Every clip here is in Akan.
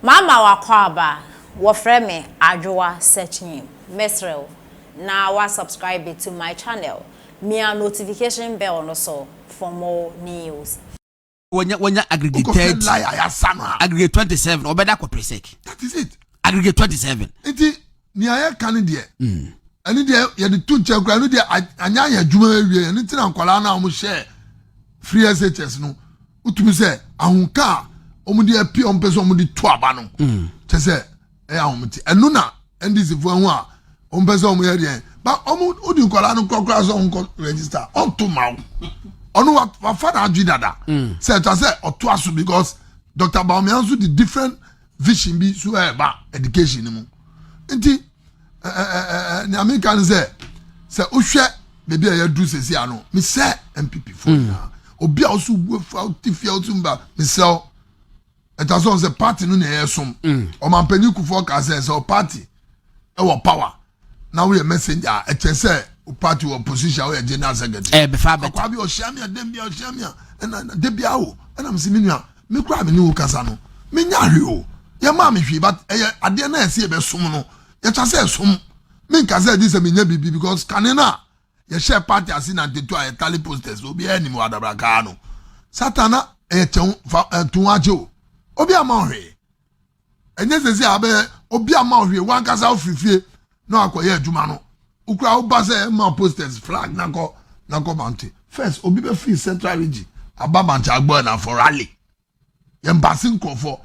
Mama wakwaba wofre me adwoa searching mesrel na wa subscribe to my channel me a notification bell no so for more news. When aggregate 30 aggregate 27 obeda ko presek. That is it. Aggregate 27 enti ni aye kan de ani de ye de tun che kura no de anya ya djuma awie ni tina nkwala na omo share free SHS no utumi se ahunka omo de api ompeso omo de to aba no che se ahomti enu na ndc fu hu a ompeso omo ye de ba omo odi nkwala no kokora so onko register on to maw onu wa father adu dada say to say oto aso because Dr. Baumianzu the different vision bi so ba education ni mu nti ni American say ohwe bebi ya du sesi ano me say MPP for na obi a oso buafu tifia otumba me say etaso say party no na yesom o mampani kufo ka say party e wo power na we messenger e che say party opposition we general secretary be fa better akwa bi o shiamia dem bi o shiamia na de bia o na me se menua me kura me ni wo kasa no me nya hwe o ye ma me hwe but ade na ese be som no ye cha say som me kasa di se me nya bibi because kanena ye share party asina de to a tally posters obi ani mo adabra ka no satana e chen tun aje o obi ama hwe enye sesi abe obi ama hwe wan kasa ofifie no akoye adwuma no ukura oba say ma posters flag nako mountain first obi be free central region ababa ncha agbo na for rally ye mbasi nkofo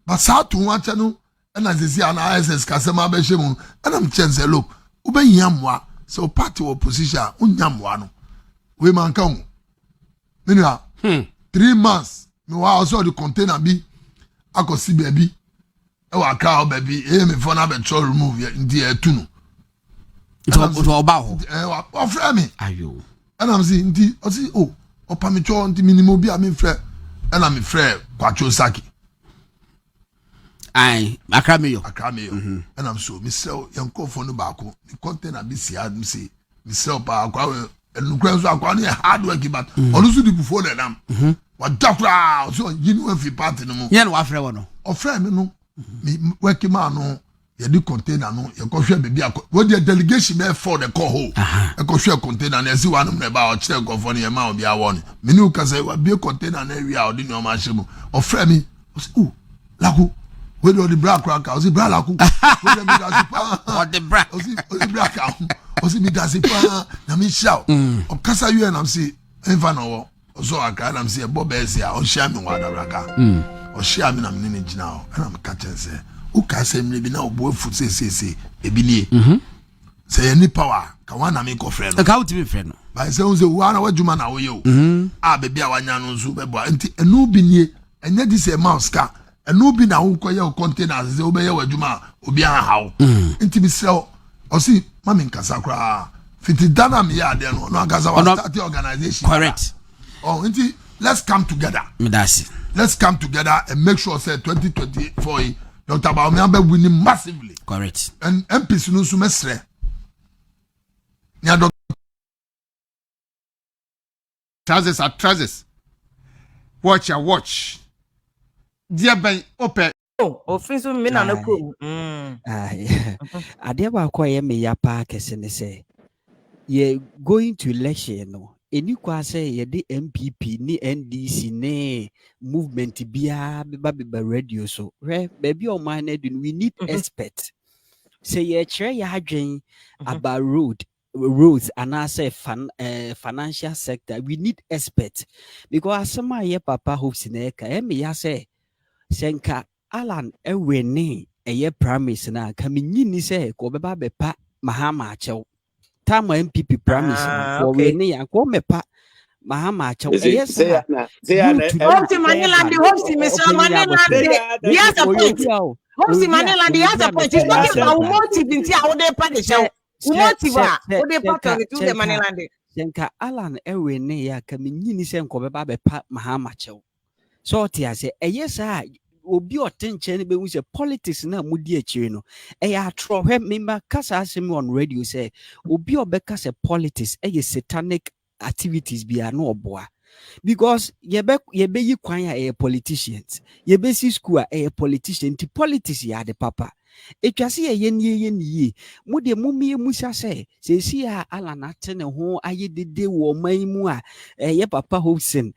ba sa tun ache no na sesi ana ISS kasema be hwemu na mchense look ube yamwa so party opposition unyamwa no we man kan menua 3 months me wa also the container bi akosi baby e wa ka baby e me for na be tro remove ndi etunu to oba ho wa ofre me ayo and am see ndi o see oh opa me cho ndi minimum bi am frɛ and am frɛ kwacho saki ai akrameyo and am so me sell yankofo no baako the container bi sia me say me sell pa akwa enukran so akwa no hard work but onu so di before the dam wa dakra so yinu afi party no mo ye no afre wo no ofre me no me work man no ye di container no ye ko hwe bebi akọ wo the delegation me for the call ho e ko hwe container na si wanu me ba o kire nkofo no ye ma obi awo ni me ni ka say wa bi container na wi a odi ni o ma hye mu ofre me o say lako we do the black crack o say bra lako we dem da si pa or the bra o say black o say mi da si pa na mi shout o kasa you na say enfa no wo o so aka na say bo be say o share me wa da braka o share me na me ni gina o na me ka chen say uka se mle bi na obo fu se ebi nie say any power ka wana me ko frɛ no ka utimi frɛ no ba say unse wa na wadwuma na wo ye o a bebi a wanya no nso bebo nti enu bi nie enye di say mouse ka enu bi na wo koye container say wo be ye wadwuma obi an hawo nti bi sɛ o si mami nkasa kra fiti dana me ya de no no akasa wa start organization correct nti let's come together medasi let's come together and make sure say 2024 Dr. Baumianzu be winning massively. Correct. And MPs no so mesre. Nya Dr. Trousers are trousers. Watch your watch. Dear Ben open. Oh, offiso me na no ko. Ade ba kwa ye me ya pa kese ne say. Ye going to election no. Eni kwa say ye de MPP ni NDC ne movement bia be radio so. Baby o man we need expert. Say ye chere ya hadwen about roads and I say financial sector. We need expert because asema ye papa hopes in eka me ya say senka Alan ewene eye promise na kaminyi ni say ko beba be pa Mahama achew time MPP promise ko we ni ya ko mepa Mahama achew yes say Hopsi Maniland Hopsi Mr. Maniland yes a point Hopsi Maniland yes a point it's not about motive nti a wo dey pa the show motive a wo dey part of the Maniland senka Alan ewene ya kaminyi ni say ko beba be pa Mahama achew so tia say yes a obi otenche ne be hu say politics na mudi akire no ya atro hwe member kasa asem on radio say obi obeka say politics satanic activities bia na oboa because yebe yi kwan a politicians yebe si school a politician ti politics ya de papa etwase ye ye mu de mumie musa se si a ala na tene ho ayedede wo man mu a ye papa Hobson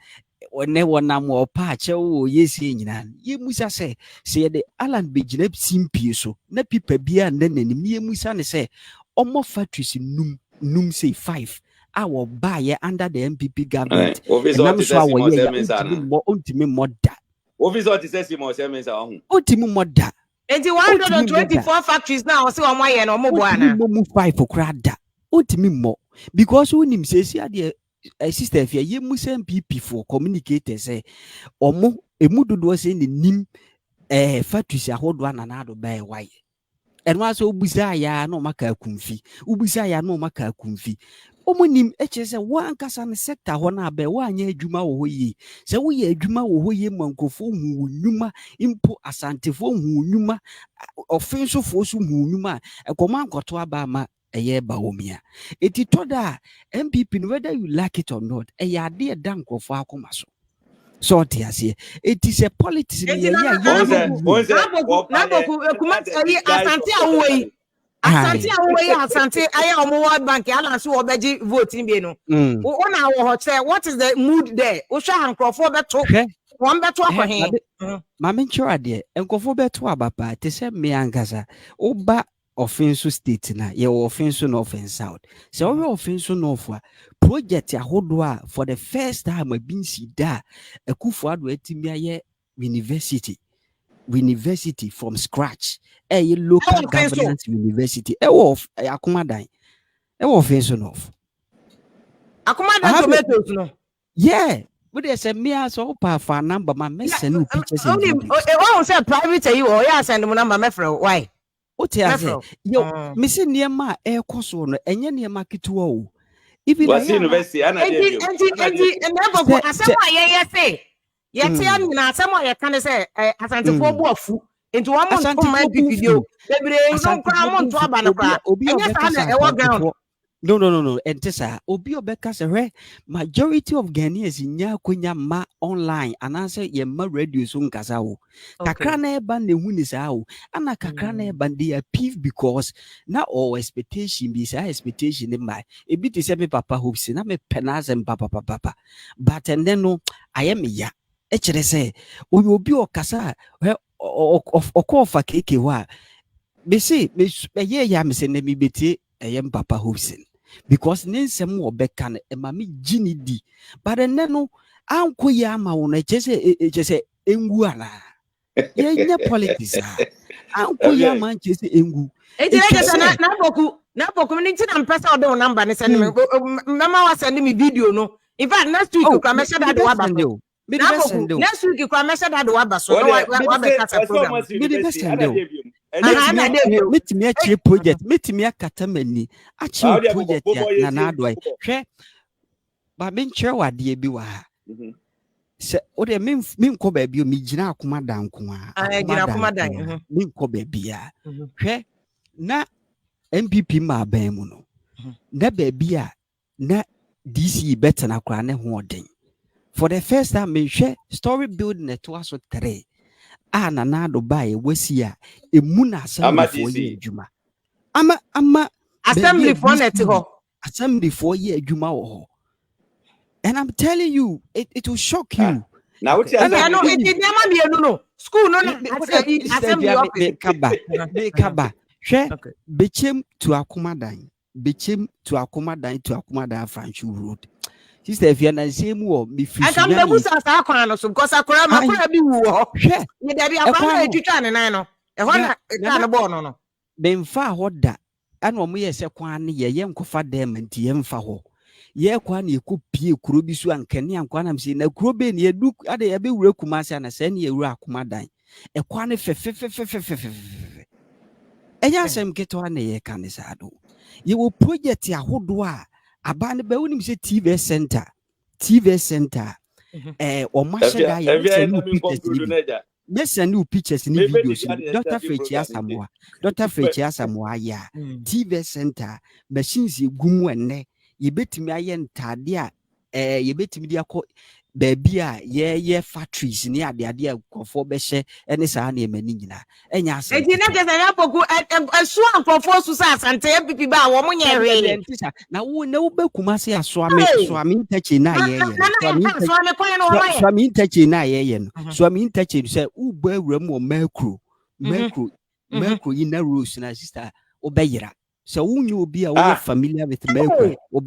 one wonam wo pa che wo yesi nyina ye musa se ye de Alan begina simpie so na pipa bia na nanim ye musa ne se omo factories num say 5 our buy under the MPP government. I'm sure ultimate modda. Officer says he must say ultimate modda. And 124 factories now so on my no more 5 for crada. Ultimate more because when him says the sister if ye must MPP for communicators say omo emudu do say the nim factories a hold one another by why. And was Ubisa ya no maka kumfi. Ubisa ya no maka kumfi. Omonim echese wan kasa ne sector ho na be wan ye adwuma wo yi. Se wo ye adwuma wo yi mankofo hu nwuma impo asantefo hu nwuma ofensofo so hu nwuma ekoma nkoto aba ma eye ba omia. Eti toda MPP whether you like it or not eye ade dankofo akoma so. So it is a politics in the Asante Asante World Bank voting what is the mood there? One better for him. Mamma sure dear and go for better abapa to say me angaza oba offense state na ye offense no offense out. So we offense no for project ya hodwa for the first time we been see da Akufo Addo etimia ye university from scratch local government university of Akumadan offense no Akumadan tomatoes no yeah but there's a mere so for number my message no pictures only say private you or ya send me number me why what ya say yo me say niema ekoso no enye niema ketewa o even was university and never asema ye say ye tia na asema ye kan say asantefo bu afu into one month for my video bebre no kwa month aba no kwa enye sa na e work ground no entesa obi obeka se majority of Ghanaians nya konya ma online anase ye ma radio so nkasa wo kakra na eba na hu ni sa wo ana kakra na eba dey peeve because na all expectation be say expectation in my e bi to say me papa Hobson na me penazem papa but and then no I am ya e kire say obi okasa okofa keke wa be say me ye ya me say na me beti eyem papa Hobson because nensem wo beka na emami gini di but no anko ya ma wo na chese engu ana ye nya politics anko ya ma chese engu eti na boku ni nti na mpesa o de number ne send me mama wa send me video no in fact next week kwa me share that wa ba next week kwa me share that wa ba so wa be kasa program metimi achie project metimi akatamani achie project na nadoi hwe ba menchire wade bi wa ha se o de min ko ba bi o mi gina Akumadan ko a gina Akumadan min ko ba bi a hwe na MPP ma ban mu no na ba bi a na DC better na kra ne ho oden for the first time me hwe story building to aso 3 na do buy wasi a emuna assembly for ye adwuma ama assembly for net ho assembly for ye adwuma ho and I'm telling you it will shock you now what no it never be no school no assembly office kaba hwe bechem to Akumadan to Akumadan Franchu Road. Sister, if you're not same war, me free. I come to Busa Sakano, so because I could be war. You daddy, I'm going to try and I know. A one born. Ben far what that. And when we say Kwan, ye young cofa them and TM Faho. Ye Kwan, you could pee Kurubisu and Kenny and Kwanam saying a Krubin, ye look at the Abbey Rokumas and a send ye Rakumadan. A Kwan and yes, I'm get one ye canisado. You will project your hodwa. Abane be unim se TV center or masha new pictures in videos Dr. Frechi Asamoah ya TV center machines gumu enne ye betimi aye ntade a yɛbɛtumi de akɔ baabi a yɛ factories ne ade nkurɔfoɔ bɛhyɛ ne saa nneɛma no nyinaa ɛnyɛ asɛm enti na kɛsɛ na poku ɛso nkurɔfoɔ so sɛ asante pipi ba wɔ mo nyɛ hwee na wobɛkuma se soame ntakyi na yɛyɛ soame ntakyi na yɛyɛ no soame ntakyi no sɛ wobɔ awura mu wɔ macro yi na rose na sister wobɛyera. So who knew be a familiar with Melko? No,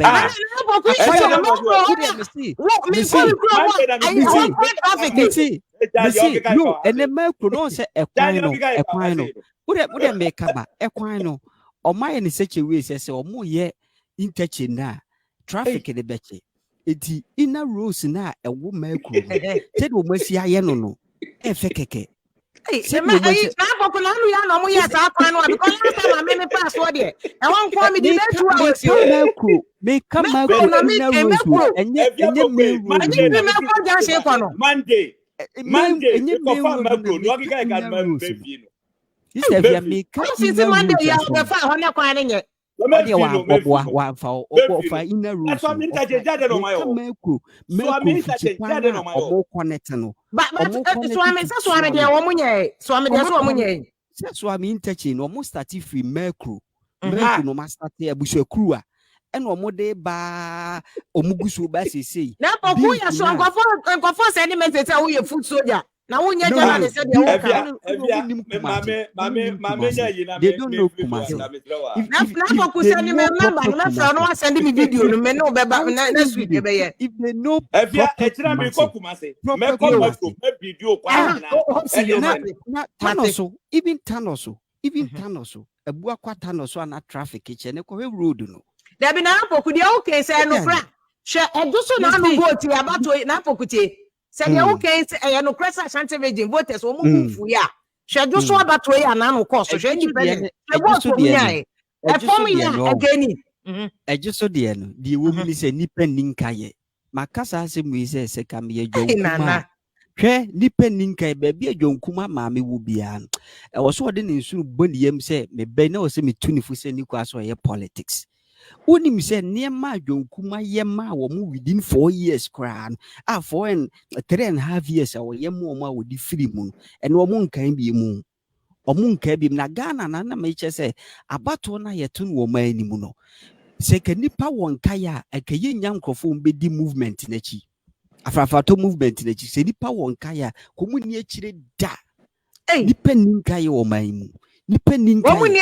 and the Melko don't say equino. Would make up equino or my in such a way says or more yet in touching now. Traffic in the betty. It's inner rose now a woman said, we must see I no. Efekeke. Hey, na popular ya no mo ya sa kwan no because last time I made me password there. I won't call me the next 2 hours. May come out and Monday. And omode ba omugusu ba sesei na poku ya so nkofo send message say we food soldier na wo nya jana de say de wo ka mame nya yi na they don't know Kumasi. na poku send me number na say no send me video no me no be ba next week be ye if they know Evia etira me ko Kumasi me ko Moscow me video kwa na Tanoso even Tanoso ebu akwa Tanoso na traffic che ne ko road no. There be na poku de okay say no fra she eduso na no vote abato na pokutie say de okay say no press Ashanti region voters o mu move ya she eduso abato ya na no course she independent she vote for me ai e form ya again eduso de no de wo mu ni say nipa ninka ye makasa asem wi say kam ye dwonkuma hwe nipa ninka ba bi adwonkuma maame wo bia e wo so de ne nsuru boniyam say me be na wo say me tunifu say ni kwa so ye politics. Unim said near my Jonkuma Yema or within 4 years crown. 4.5 years our Yemoma would be free moon, and no moon can be moon. Or moon can be Nagana and Anna Macher say, Abatona Yatun woman anymore. Second nipa one kaya a Kayan young crofon bedi movement in a chi. Afrafato movement in a chi, say nipa one kaya, communia chile da. Hey, depending kaya or my moon. Depending on the